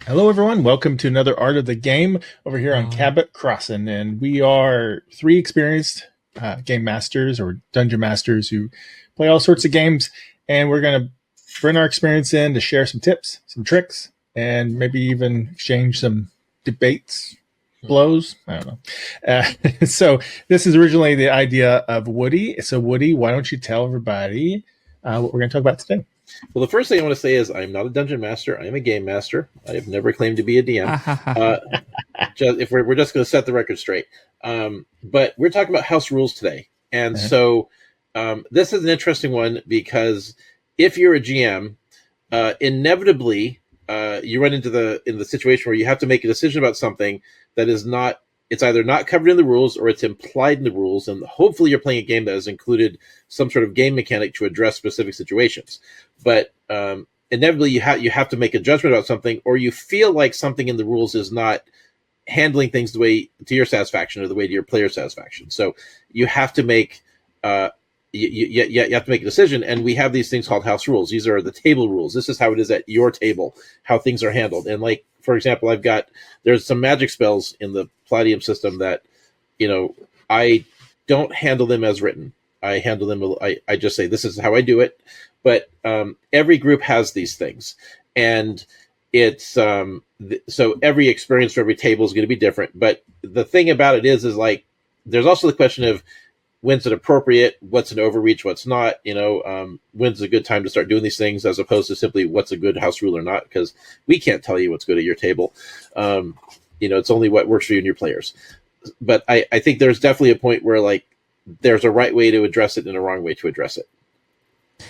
Hello, everyone. Welcome to another Art of the Game over here on Um, Cabbit Crossing. And we are three experienced game masters or dungeon masters who play all sorts of games. And we're going to bring our experience in to share some tips, some tricks, and maybe even exchange some debates, blows. I don't know. So, this is originally the idea of Woody. So, Woody, why don't you tell everybody what we're going to talk about today? Well, the first thing I want to say is I'm not a dungeon master. I am a game master. I have never claimed to be a DM. Uh, if we're just going to set the record straight. But we're talking about house rules today. And so this is an interesting one because if you're a GM, inevitably you run into the situation where you have to make a decision about something that is not, it's either not covered in the rules or it's implied in the rules. And hopefully you're playing a game that has included some sort of game mechanic to address specific situations. But inevitably you have to make a judgment about something, or you feel like something in the rules is not handling things the way to your satisfaction or the way to your player satisfaction. So you have to make you have to make a decision, and we have these things called house rules. These are the table rules. This is how it is at your table, how things are handled. And like, for example, there's some magic spells in the Palladium system that, I don't handle them as written. I handle them, I just say, this is how I do it. But every group has these things. And it's, so every experience for every table is going to be different. But the thing about it is like, there's also the question of, when's it appropriate? What's an overreach? What's not? When's a good time to start doing these things, as opposed to simply what's a good house rule or not? Because we can't tell you what's good at your table. It's only what works for you and your players. But I think there's definitely a point where like there's a right way to address it and a wrong way to address it.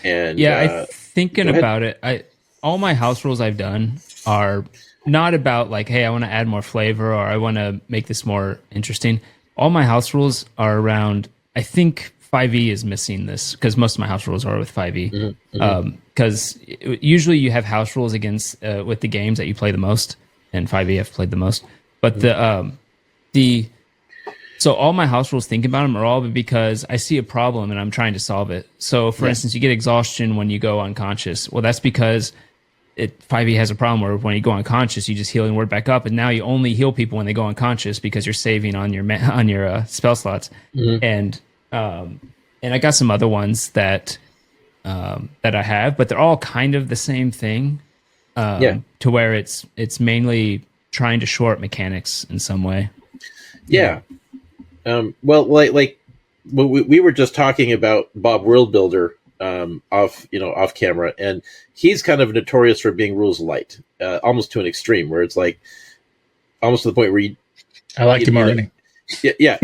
And yeah, thinking about it, all my house rules I've done are not about like, hey, I want to add more flavor or I want to make this more interesting. All my house rules are around. I think 5e is missing this because most of my house rules are with 5e. Because usually you have house rules against with the games that you play the most, and 5e I've played the most. But so all my house rules, thinking about them, are all because I see a problem and I'm trying to solve it. So for instance, you get exhaustion when you go unconscious. Well, that's because 5e has a problem where when you go unconscious, you just heal and word back up, and now you only heal people when they go unconscious because you're saving on your spell slots. And I got some other ones that I have, but they're all kind of the same thing. To where it's mainly trying to short mechanics in some way. Yeah. Well, like we were just talking about Bob World Builder off camera, and he's kind of notorious for being rules light, almost to an extreme, where it's like almost to the point where I liked him already. Yeah,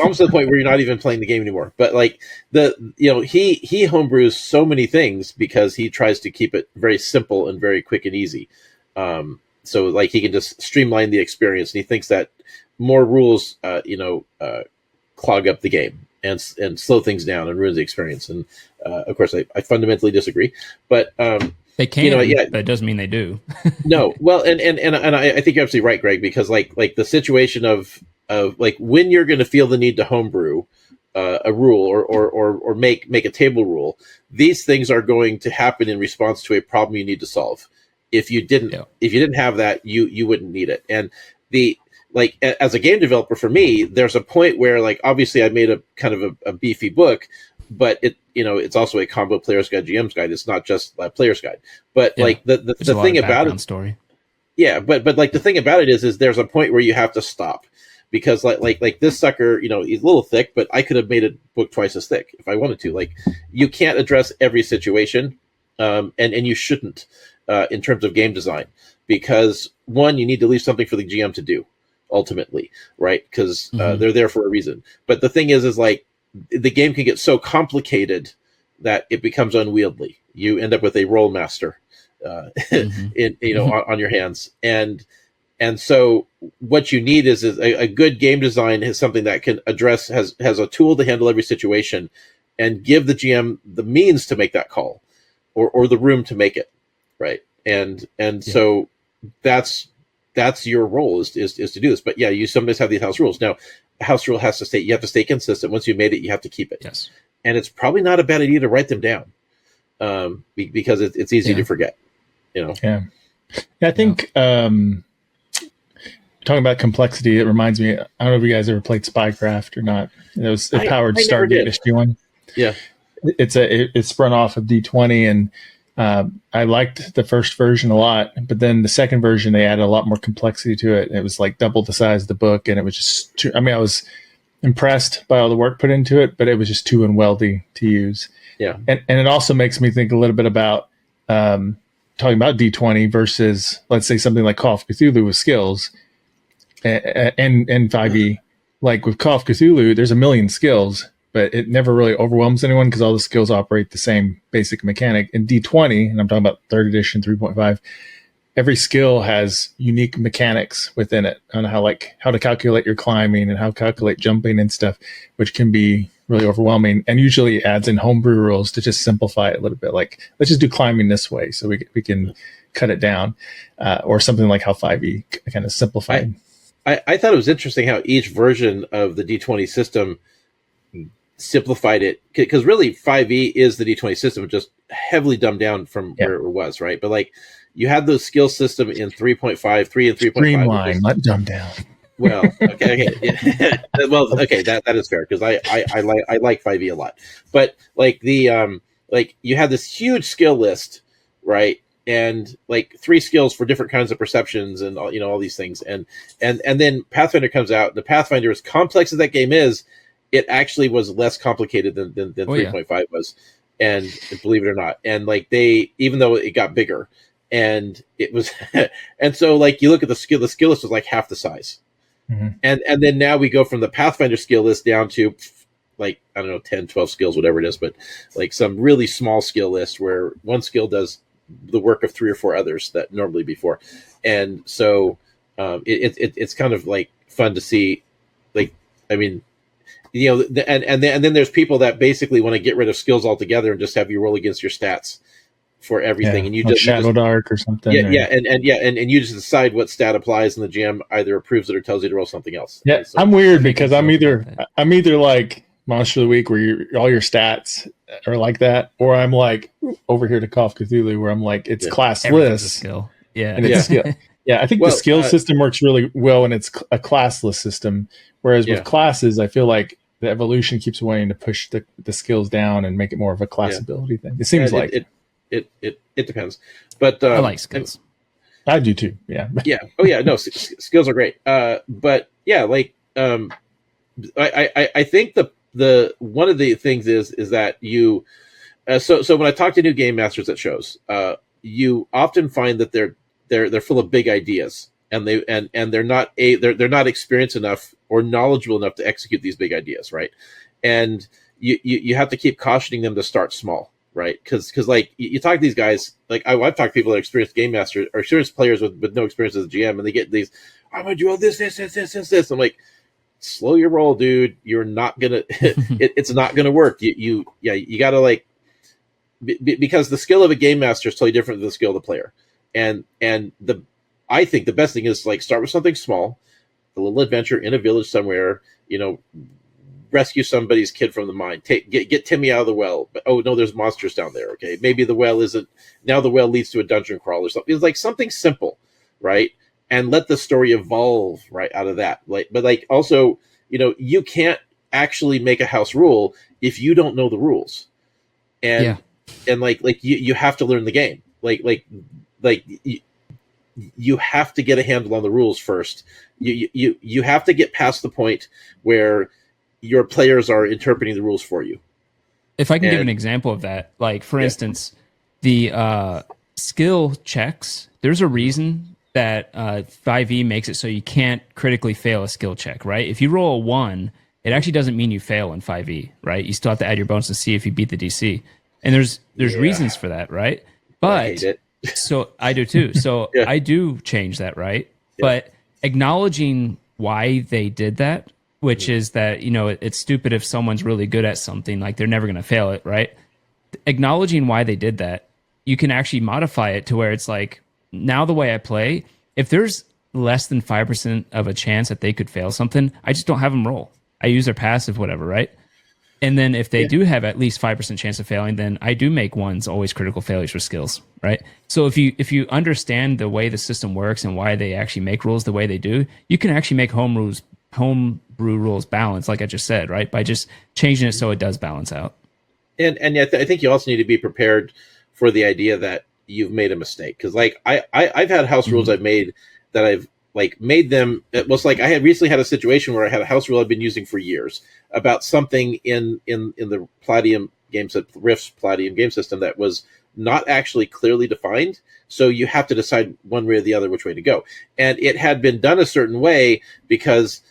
almost to the point where you're not even playing the game anymore. But like he homebrews so many things because he tries to keep it very simple and very quick and easy. So like he can just streamline the experience, and he thinks that more rules, clog up the game and slow things down and ruin the experience. And of course, I fundamentally disagree. But they can, but it doesn't mean they do. No, well, and I think you're absolutely right, Greg, because like the situation of like when you're going to feel the need to homebrew a rule or make a table rule, these things are going to happen in response to a problem you need to solve. If you didn't have that, you wouldn't need it. And like as a game developer, for me, there's a point where like obviously I made a kind of a beefy book, but it's also a combo player's guide, GM's guide. It's not just a player's guide. But like the thing about it, story. Yeah, but like the thing about it is there's a point where you have to stop, because like this sucker, he's a little thick, but I could have made a book twice as thick if I wanted to. Like you can't address every situation, and you shouldn't in terms of game design, because one, you need to leave something for the GM to do ultimately, right? Because they're there for a reason. But the thing is like the game can get so complicated that it becomes unwieldy. You end up with a roll master on your hands, and so what you need is a good game design is something that can address has a tool to handle every situation and give the GM the means to make that call or the room to make it, right? And so that's your role is to do this. But yeah, you sometimes have these house rules. Now, a house rule has to stay. You have to stay consistent. Once you've made it, you have to keep it. Yes, and it's probably not a bad idea to write them down, because it's easy to forget. Yeah. Yeah, I think talking about complexity, it reminds me. I don't know if you guys ever played Spycraft or not. It was a powered I never Stargate did. issue one. Yeah. It's sprung off of D20, and I liked the first version a lot, but then the second version they added a lot more complexity to it. It was like double the size of the book, and it was just too. I mean, I was impressed by all the work put into it, but it was just too unwieldy to use. Yeah. And it also makes me think a little bit about talking about D20 versus, let's say, something like Call of Cthulhu with skills and 5e. Like with Call of Cthulhu, there's a million skills, but it never really overwhelms anyone because all the skills operate the same basic mechanic. In D20, and I'm talking about 3rd edition 3.5, every skill has unique mechanics within it on how to calculate your climbing and how to calculate jumping and stuff, which can be really overwhelming, and usually adds in homebrew rules to just simplify it a little bit. Like, let's just do climbing this way so we can cut it down, or something like how 5e kind of simplified. I thought it was interesting how each version of the D20 system simplified it, because really 5e is the D20 system, just heavily dumbed down from where it was, right? But like, you had those skill system in 3.5, 3 and 3.5. Streamline, not dumb down. Well, okay. Yeah. Well, okay, that is fair, because I like 5e a lot. But like like you had this huge skill list, right? And like 3 skills for different kinds of perceptions and all these things. And then Pathfinder comes out. The Pathfinder, as complex as that game is, it actually was less complicated than 3.5 was. And believe it or not. And like even though it got bigger, and it was and so like you look at the skill list was like half the size. Mm-hmm. And then now we go from the Pathfinder skill list down to like, I don't know, 10, 12 skills, whatever it is, but like some really small skill list where one skill does the work of 3 or 4 others that normally be 4. And so it's kind of like fun to see, like, I mean, and then there's people that basically want to get rid of skills altogether and just have you roll against your stats for everything, and you just Shadow Dark or something. And you just decide what stat applies, and the GM either approves it or tells you to roll something else. Yeah, so I'm weird because I'm either like Monster of the Week where all your stats are like that, or I'm like over here to Call of Cthulhu where I'm like it's classless skill. Yeah, and it's skill. Yeah, I think the skill system works really well, and it's a classless system. Whereas with classes, I feel like the evolution keeps wanting to push the skills down and make it more of a class ability thing. It seems like it depends, but I like skills. I do too. Yeah. Yeah. Oh yeah. No, skills are great. But yeah, like I think the one of the things is that you so when I talk to new game masters at shows, you often find that they're full of big ideas, and they're not experienced enough or knowledgeable enough to execute these big ideas, right? And you have to keep cautioning them to start small, right? Because like you talk to these guys, like I've talked to people that are experienced game masters or experienced players with no experience as a GM, and they get these, I'm gonna do all this. I'm like, slow your roll, dude. You're not gonna it's not gonna work. You gotta like because the skill of a game master is totally different than the skill of the player. And I think the best thing is like start with something small, a little adventure in a village somewhere, rescue somebody's kid from the mine, get Timmy out of the well. But oh no, there's monsters down there. Okay, maybe the well isn't, now the well leads to a dungeon crawl or something. It's like something simple, right? And let the story evolve right out of that. Like, but like also, you can't actually make a house rule if you don't know the rules, and like you have to learn the game. You have to get a handle on the rules first. You have to get past the point where your players are interpreting the rules for you. If I can give an example of that, like for instance, the skill checks, there's a reason that 5e makes it so you can't critically fail a skill check, right? If you roll a 1, it actually doesn't mean you fail in 5e, right? You still have to add your bonus to see if you beat the DC. And there's reasons for that, right? But I hate it. So I do too. So I do change that, right? Yeah. But acknowledging why they did that, which is that, it's stupid if someone's really good at something, like they're never going to fail it, right? Acknowledging why they did that, you can actually modify it to where it's like, now the way I play, if there's less than 5% of a chance that they could fail something, I just don't have them roll. I use their passive, whatever, right? And then if they do have at least 5% chance of failing, then I do make ones always critical failures for skills, right? So if you understand the way the system works and why they actually make rules the way they do, you can actually make homebrew rules balance, like I just said, right? By just changing it so it does balance out. And yet I think you also need to be prepared for the idea that you've made a mistake. Because like I've had house rules I've made that I've like made them. It was like I had recently had a situation where I had a house rule I've been using for years about something in the Palladium game set, Rift's Palladium game system that was not actually clearly defined. So you have to decide one way or the other which way to go. And it had been done a certain way because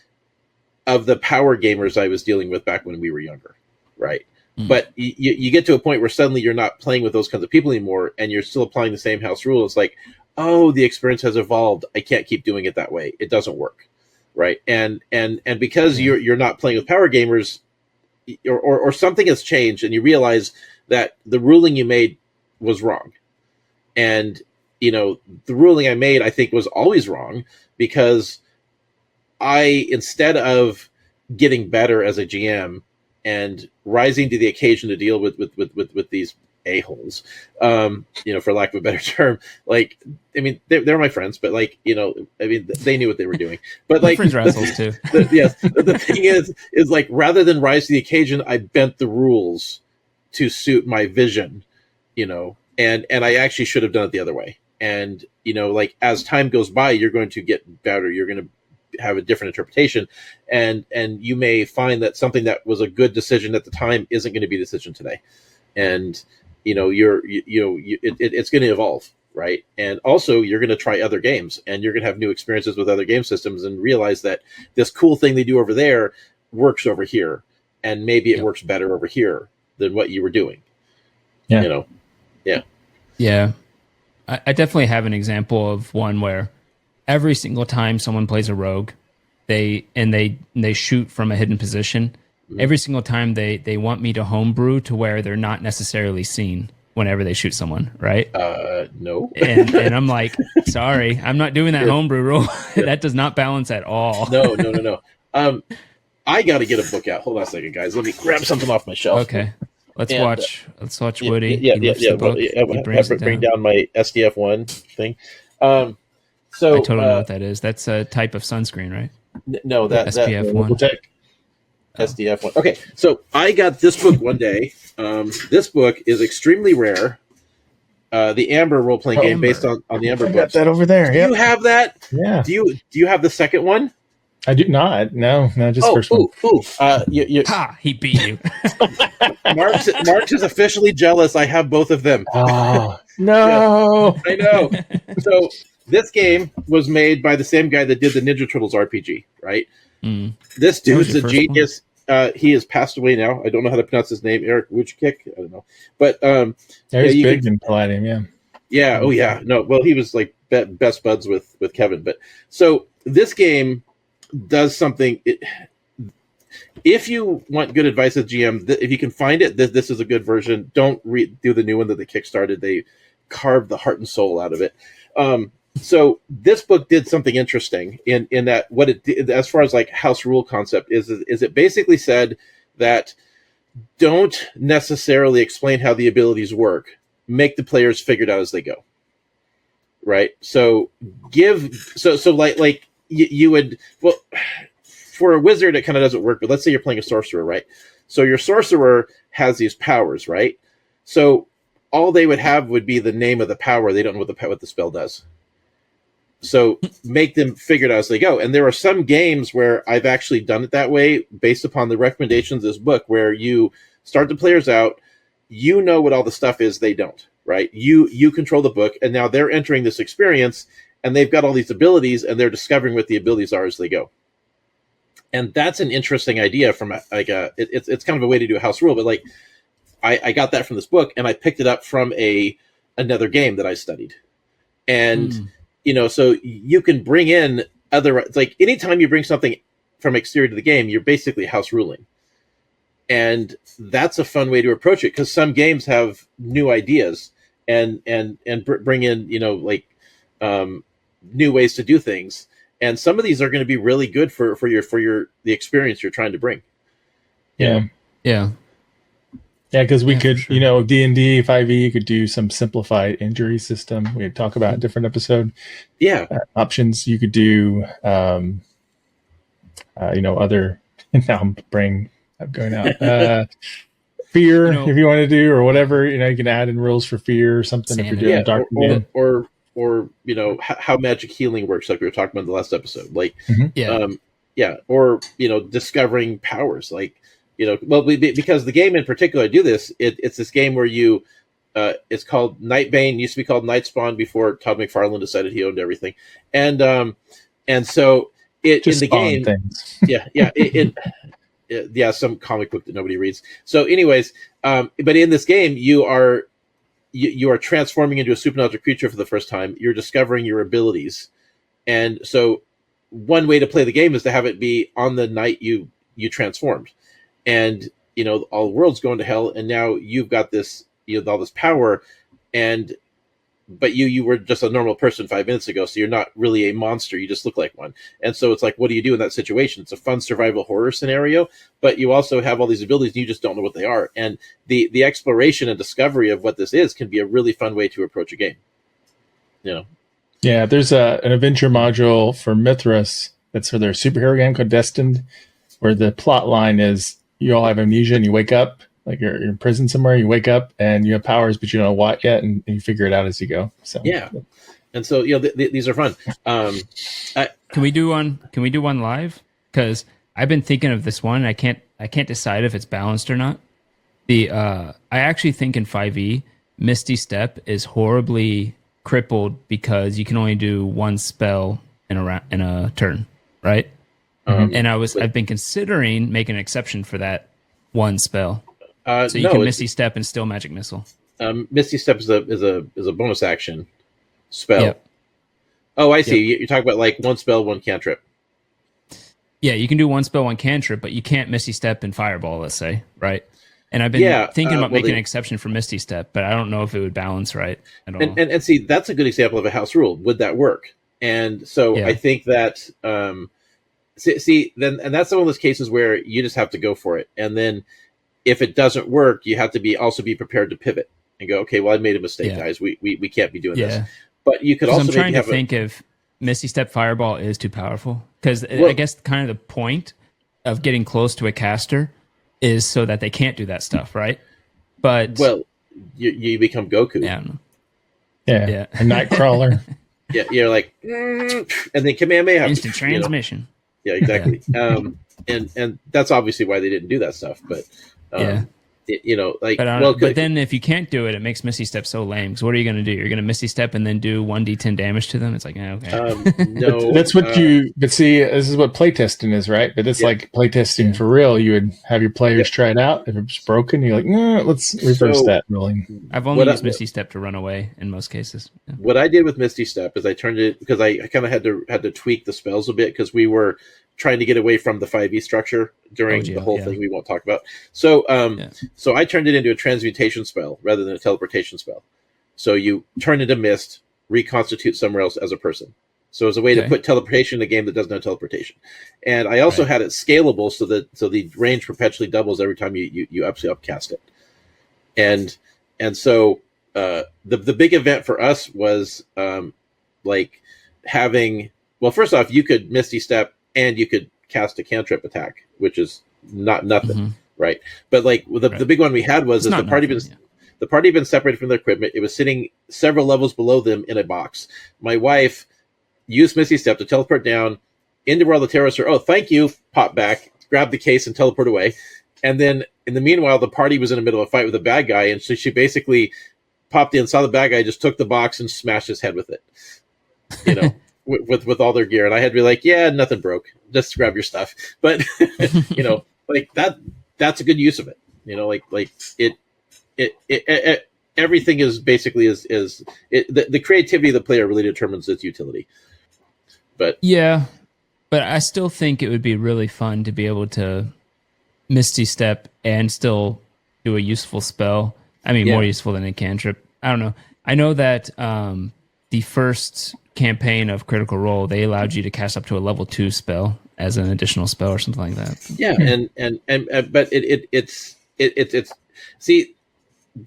of the power gamers I was dealing with back when we were younger, right? But you get to a point where suddenly you're not playing with those kinds of people anymore, and you're still applying the same house rule. It's like, oh, the experience has evolved. I can't keep doing it that way. It doesn't work, right? And because you're not playing with power gamers, or something has changed, and you realize that the ruling you made was wrong, and the ruling I made I think was always wrong because instead of getting better as a GM and rising to the occasion to deal with these a-holes, for lack of a better term. Like, I mean, they're my friends, but like, they knew what they were doing. But like, friends are assholes too. Yes, the thing is like, rather than rise to the occasion, I bent the rules to suit my vision, and I actually should have done it the other way. And like as time goes by, you're going to get better. You're going to have a different interpretation, and you may find that something that was a good decision at the time isn't going to be a decision today, and it's going to evolve, right? And also you're going to try other games, and you're going to have new experiences with other game systems, and realize that this cool thing they do over there works over here, and maybe it works better over here than what you were doing. Yeah. I definitely have an example of one where every single time someone plays a rogue, they shoot from a hidden position. Every single time they want me to homebrew to where they're not necessarily seen whenever they shoot someone, right? No. and I'm like, sorry, I'm not doing that homebrew rule. That does not balance at all. No. I got to get a book out. Hold on a second, guys. Let me grab something off my shelf. Okay. Let's watch Woody. Bring down my SDF1 thing. So I totally know what that is. That's a type of sunscreen, right? No, that SPF1. SDF1. Okay, so I got this book one day. This book is extremely rare. The Amber role-playing game based on the Amber books. I got that over there. Do you have that? Yeah. Do you have the second one? I do not. No, just first one. He beat you. Mark's is officially jealous. I have both of them. Oh, no. Yeah, I know. So this game was made by the same guy that did the Ninja Turtles RPG, right? This dude's a genius. He has passed away now. I don't know how to pronounce his name. Eric Wujcik? I don't know. But he's big in Palladium, yeah. Yeah, oh yeah. No, well, he was like best buds with Kevin. But so this game does something. If you want good advice as GM, if you can find it, this is a good version. Don't do the new one that they kickstarted. They carved the heart and soul out of it. So this book did something interesting in that what it did, as far as like house rule concept is it basically said that don't necessarily explain how the abilities work. Make the players figure it out as they go. Right. So like you would, well, for a wizard, it kind of doesn't work, but let's say you're playing a sorcerer, right? So your sorcerer has these powers, right? So all they would have would be the name of the power. They don't know what the spell does. So make them figure it out as they go. And there are some games where I've actually done it that way based upon the recommendations of this book, where you start the players out, you know what all the stuff is, they don't, right? You control the book, and now they're entering this experience, and they've got all these abilities, and they're discovering what the abilities are as they go. And that's an interesting idea from it's kind of a way to do a house rule, but like I got that from this book, and I picked it up from another game that I studied. And so you can bring in it's like anytime you bring something from exterior to the game, you're basically house ruling. And that's a fun way to approach it, because some games have new ideas and bring in, new ways to do things. And some of these are going to be really good for the experience you're trying to bring. Yeah. Yeah. Yeah, because we Yeah, for could, sure. you know, D&D 5e, you could do some simplified injury system. We could talk about a different episode Yeah. options. You could do, you know, other. Now I'm brain I'm going out. Fear, You know, if you want to do, or whatever. You know, you can add in rules for fear or something if you're sanity. doing a Yeah. dark game. Or you know how magic healing works, like we were talking about in the last episode. Like, Mhm. Yeah. yeah, or you know, discovering powers. Like, you know, well, because the game in particular, I do this. It's this game where you. It's called Nightbane. Used to be called Nightspawn before Todd McFarlane decided he owned everything, and so it Just in the spawn game, things. yeah, yeah, some comic book that nobody reads. So, anyways, but in this game, you are transforming into a supernatural creature for the first time. You're discovering your abilities, and so one way to play the game is to have it be on the night you transformed, and you know all the world's going to hell, and now you've got this all this power, and but you were just a normal person 5 minutes ago, so you're not really a monster. You just look like one. And so it's like, what do you do in that situation? It's a fun survival horror scenario, but you also have all these abilities and you just don't know what they are. And the exploration and discovery of what this is can be a really fun way to approach a game. You know? Yeah, there's an adventure module for Mythras that's for their superhero game called Destined, where the plot line is you all have amnesia and you wake up, like you're in prison somewhere, you wake up and you have powers, but you don't know what yet, and you figure it out as you go. So Yeah. And so, you know, these are fun. Can we do one? Can we do one live? Because I've been thinking of this one. I can't decide if it's balanced or not. I actually think in 5e, Misty Step is horribly crippled because you can only do one spell in a turn, right? And I've been considering making an exception for that one spell, so you can Misty Step and still Magic Missile. Misty Step is a bonus action spell. Yep. Oh, I see. You're talking about like one spell, one cantrip. Yeah, you can do one spell, one cantrip, but you can't Misty Step and Fireball, let's say, right? And I've been thinking about making an exception for Misty Step, but I don't know if it would balance right at all. And see, that's a good example of a house rule. Would that work? And so I think that then that's one of those cases where you just have to go for it. And then if it doesn't work, you have to also be prepared to pivot and go, okay, well, I made a mistake, guys. We can't be doing this. But you could also I'm trying to think if Misty Step Fireball is too powerful, because I guess kind of the point of getting close to a caster is so that they can't do that stuff, right? But you become Goku. Yeah, I don't know. Yeah. A Nightcrawler. Yeah, you're like, and then Kamehameha. Instant transmission. You know? Yeah, exactly. And that's obviously why they didn't do that stuff. But but then if you can't do it, it makes Misty Step so lame. Because what are you going to do? You're going to Misty Step and then do 1d10 damage to them? It's like, okay. No, that's what but see, this is what playtesting is, right? But it's like playtesting for real. You would have your players try it out. If it's broken, you're like, no, let's reverse that rolling. I've only used Misty Step to run away in most cases. Yeah. What I did with Misty Step is I turned it, because I kind of had to tweak the spells a bit, because we were trying to get away from the 5e structure during the whole thing we won't talk about. So so I turned it into a transmutation spell rather than a teleportation spell. So you turn into mist, reconstitute somewhere else as a person. So it's a way to put teleportation in a game that doesn't have teleportation. And I also had it scalable so the range perpetually doubles every time you upcast it. And so the big event for us was like having, well, first off, you could Misty Step and you could cast a cantrip attack, which is nothing, right? But like the big one we had was the party had been separated from their equipment. It was sitting several levels below them in a box. My wife used Misty Step to teleport down into where all the terrorists are. Oh, thank you. Pop back, grab the case, and teleport away. And then in the meanwhile, the party was in the middle of a fight with a bad guy, and so she basically popped in, saw the bad guy, just took the box and smashed his head with it. You know. With all their gear, and I had to be like, yeah, nothing broke, just grab your stuff. But you know, like that's a good use of it. You know, like it everything is basically the creativity of the player really determines its utility. But but I still think it would be really fun to be able to Misty Step and still do a useful spell. I mean, more useful than a cantrip. I don't know. I know that the first campaign of Critical Role, they allowed you to cast up to a level 2 spell as an additional spell or something like that. Yeah, and but it's see,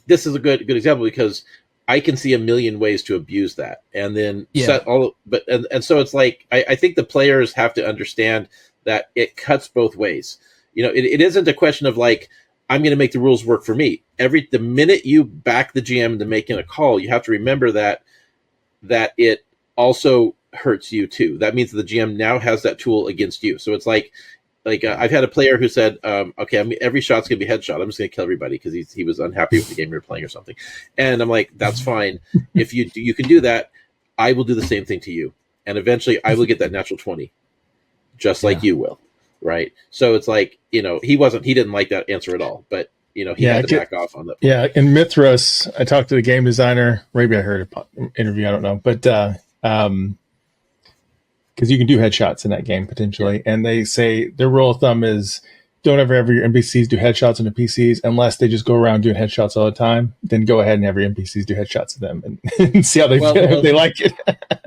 this is a good example because I can see a million ways to abuse that, and then set all. But and so it's like I think the players have to understand that it cuts both ways. You know, it isn't a question of like I'm going to make the rules work for me. The minute you back the GM into making a call, you have to remember that it also hurts you too. That means that the GM now has that tool against you. So it's like I've had a player who said, okay, every shot's gonna be headshot. I'm just gonna kill everybody because he was unhappy with the game we were playing or something. And I'm like, that's fine. If you can do that, I will do the same thing to you, and eventually I will get that natural 20, just like you will, right? So it's like, you know, he didn't like that answer at all, but you know, he had to back off on that point. Yeah, in Mythras, I talked to the game designer. Maybe I heard an interview, I don't know, but because you can do headshots in that game potentially, and they say their rule of thumb is don't ever have your NPCs do headshots on the PCs unless they just go around doing headshots all the time. Then go ahead and have your NPCs do headshots to them and see how they feel, if they like it.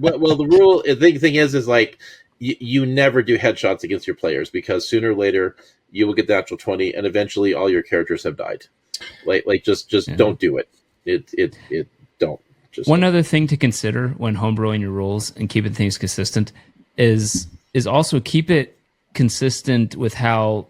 well, the rule, the thing is like you never do headshots against your players because sooner or later you will get the natural 20, and eventually all your characters have died. Like just don't do it. It don't. One other thing to consider when homebrewing your rules and keeping things consistent is also keep it consistent with how,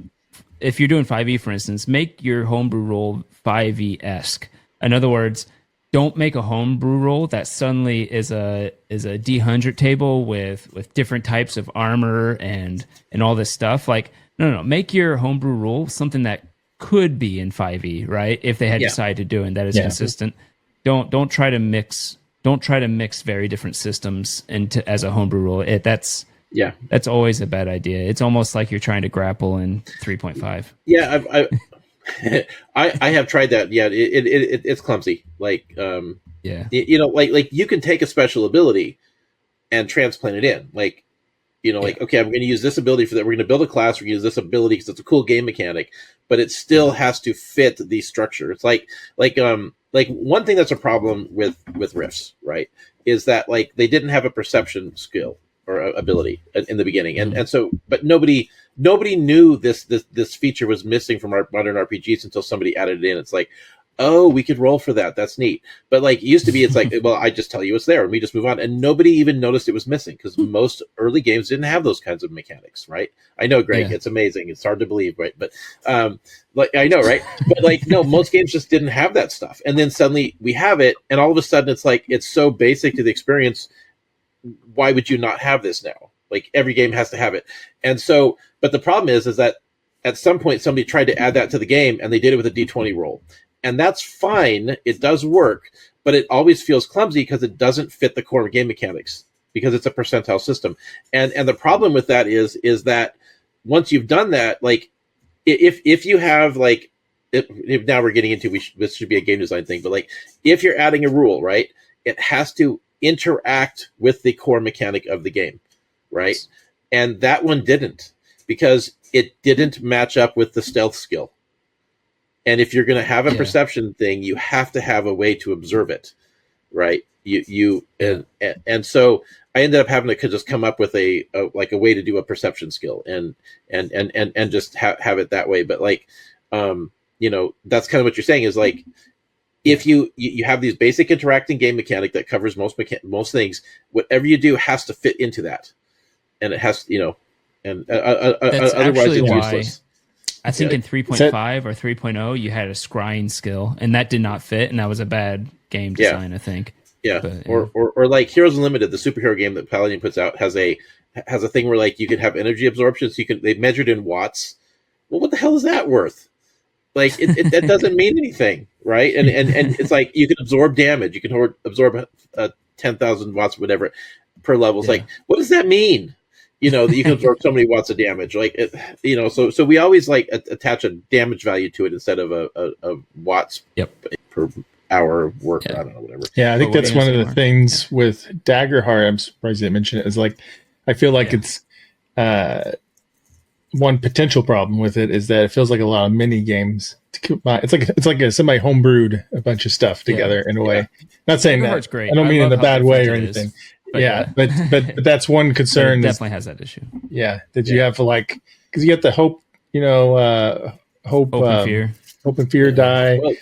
if you're doing 5e, for instance, make your homebrew rule 5e-esque. In other words, don't make a homebrew rule that suddenly is a D100 table with different types of armor and all this stuff. Like, no. Make your homebrew rule something that could be in 5e, right? If they had decided to do it, and that is consistent. Don't try to mix very different systems into as a homebrew rule. That's always a bad idea. It's almost like you're trying to grapple in 3.5. Yeah, I have tried that. Yeah, it's clumsy. Like you know, like you can take a special ability and transplant it in. Like, you know, like, okay, I'm going to use this ability for that. We're going to build a class. We're going to use this ability because it's a cool game mechanic, but it still has to fit the structure. It's like one thing that's a problem with Rifts, right, is that like they didn't have a perception skill or ability in the beginning, and so, but nobody knew this feature was missing from our modern RPGs until somebody added it in. It's like, oh, we could roll for that. That's neat. But like it used to be, it's like, well, I just tell you it's there and we just move on. And nobody even noticed it was missing because most early games didn't have those kinds of mechanics, right? I know, Greg, it's amazing. It's hard to believe, right? But like, I know, right? But like, no, most games just didn't have that stuff. And then suddenly we have it. And all of a sudden it's like, it's so basic to the experience. Why would you not have this now? Like every game has to have it. And so, but the problem is that at some point somebody tried to add that to the game and they did it with a D20 roll. And that's fine. It does work, but it always feels clumsy because it doesn't fit the core game mechanics because it's a percentile system. And the problem with that is that once you've done that, like if you have like, if now we're getting into, this should be a game design thing, but like if you're adding a rule, right, it has to interact with the core mechanic of the game, right? And that one didn't because it didn't match up with the stealth skill. And if you're going to have a perception thing, you have to have a way to observe it, right? And so I ended up having to just come up with a way to do a perception skill and just have it that way. But like, you know, that's kind of what you're saying is like, if you have these basic interacting game mechanic that covers most things, whatever you do has to fit into that, and it has, you know, and otherwise it's useless. I think in 3.5 or 3.0, you had a scrying skill, and that did not fit, and that was a bad game design, I think. Yeah, but, or like Heroes Unlimited, the superhero game that Palladium puts out, has a thing where like you can have energy absorption, so they measured in watts. Well, what the hell is that worth? Like that doesn't mean anything, right? And it's like you can absorb damage, you can absorb 10,000 watts, whatever, per level. It's like, what does that mean? You know, that you can absorb so many watts of damage, like you know. So we always like attach a damage value to it instead of a watts per hour of work. Or I don't know, whatever. Yeah, I think that's one of the things with Daggerheart. I'm surprised you didn't mention it. Is like I feel like it's one potential problem with it is that it feels like a lot of mini games. It's like somebody homebrewed a bunch of stuff together in a way. Not saying that. Great. I don't mean in a bad way or anything. But that's one concern. It definitely has that issue. Yeah, that you have like because you get the hope, you know, hope and fear. open fear die. Well,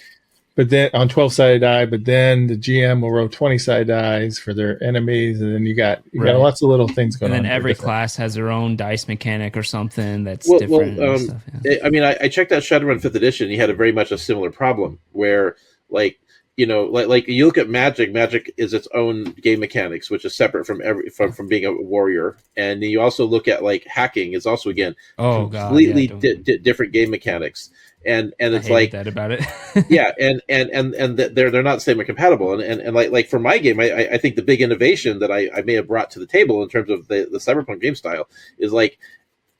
But then on 12-sided die, but then the GM will roll 20-sided dice for their enemies, and then you got lots of little things going on. And then every class has their own dice mechanic or something that's well, different. Well, and stuff, yeah. I mean, I checked out Shadowrun 5th edition. He had a very much a similar problem where, like, you know, like you look at Magic. Magic is its own game mechanics, which is separate from being a warrior. And you also look at like hacking is also again completely different game mechanics. And it's like that about it. yeah, and they're not semi compatible. And like for my game, I think the big innovation that I may have brought to the table in terms of the cyberpunk game style is like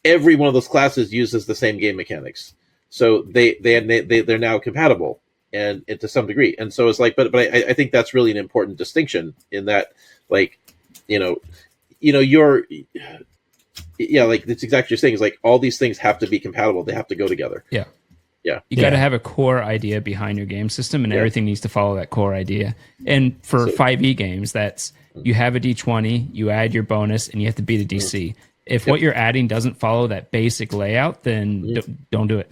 every one of those classes uses the same game mechanics, so they're now compatible and to some degree. And so it's like, but I think that's really an important distinction in that, like, you know, you're. Yeah, like it's exactly what you're saying. Is like all these things have to be compatible; they have to go together. Yeah. Yeah, you got to have a core idea behind your game system, and everything needs to follow that core idea. And for 5e games, that's you have a D20, you add your bonus, and you have to beat a DC. If what you're adding doesn't follow that basic layout, then don't do it.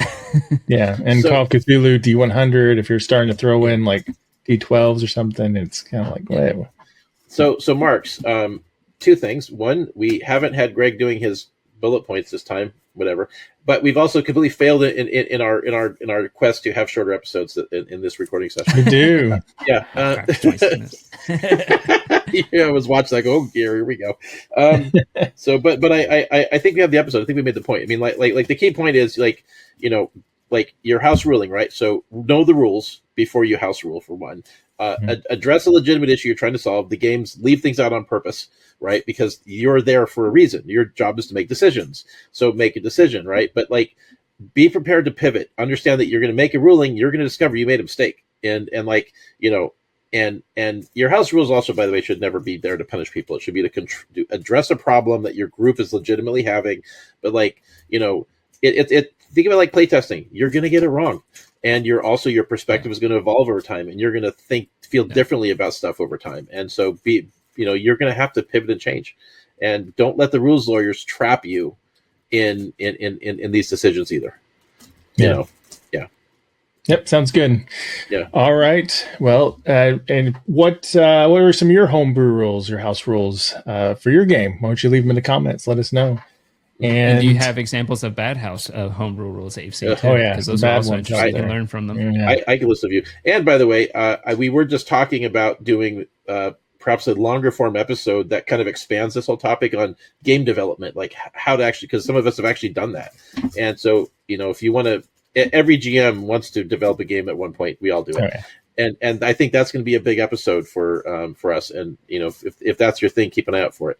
Yeah, and Call of Cthulhu D100, if you're starting to throw in like D12s or something, it's kind of like whatever. So Marks, two things. One, we haven't had Greg doing his bullet points this time, whatever. But we've also completely failed in our quest to have shorter episodes in this recording session. We do. Yeah. Yeah, I was watching like, oh dear, here we go. So, but I think we have the episode. I think we made the point. I mean, like the key point is like, you know, like your house ruling, right? So know the rules before you house rule, for one. Address a legitimate issue you're trying to solve. The games leave things out on purpose, right? Because you're there for a reason. Your job is to make decisions. So make a decision, right? But like, be prepared to pivot. Understand that you're going to make a ruling. You're going to discover you made a mistake. And like, you know, and your house rules also, by the way, should never be there to punish people. It should be to address a problem that your group is legitimately having. But like, you know, it think of it like playtesting. You're going to get it wrong. And your perspective is going to evolve over time, and you're going to feel differently about stuff over time. And so you're going to have to pivot and change, and don't let the rules lawyers trap you in these decisions either. You know? Yeah. Yep. Sounds good. Yeah. All right. Well, and what are some of your homebrew rules, your house rules, for your game? Why don't you leave them in the comments? Let us know. And do you have examples of bad house homebrew rules that you've seen? Oh yeah, because those are also interesting to learn from them. Yeah. I can list a few. And by the way, we were just talking about doing perhaps a longer form episode that kind of expands this whole topic on game development, like how to actually, because some of us have actually done that. And so, you know, if you want to, every GM wants to develop a game at one point. We all do it. Oh, yeah. And I think that's going to be a big episode for us. And you know, if that's your thing, keep an eye out for it.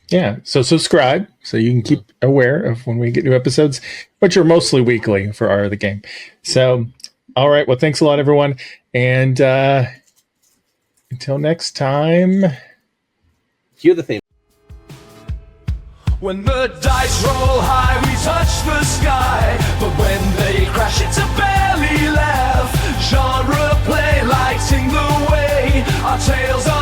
Yeah, so subscribe so you can keep aware of when we get new episodes, but you're mostly weekly for Art of the Game. So, all right, well, thanks a lot, everyone. And until next time. Cue the theme. When the dice roll high, we touch the sky. But when they crash, it's a belly laugh. Genre play, lighting the way. Our tales are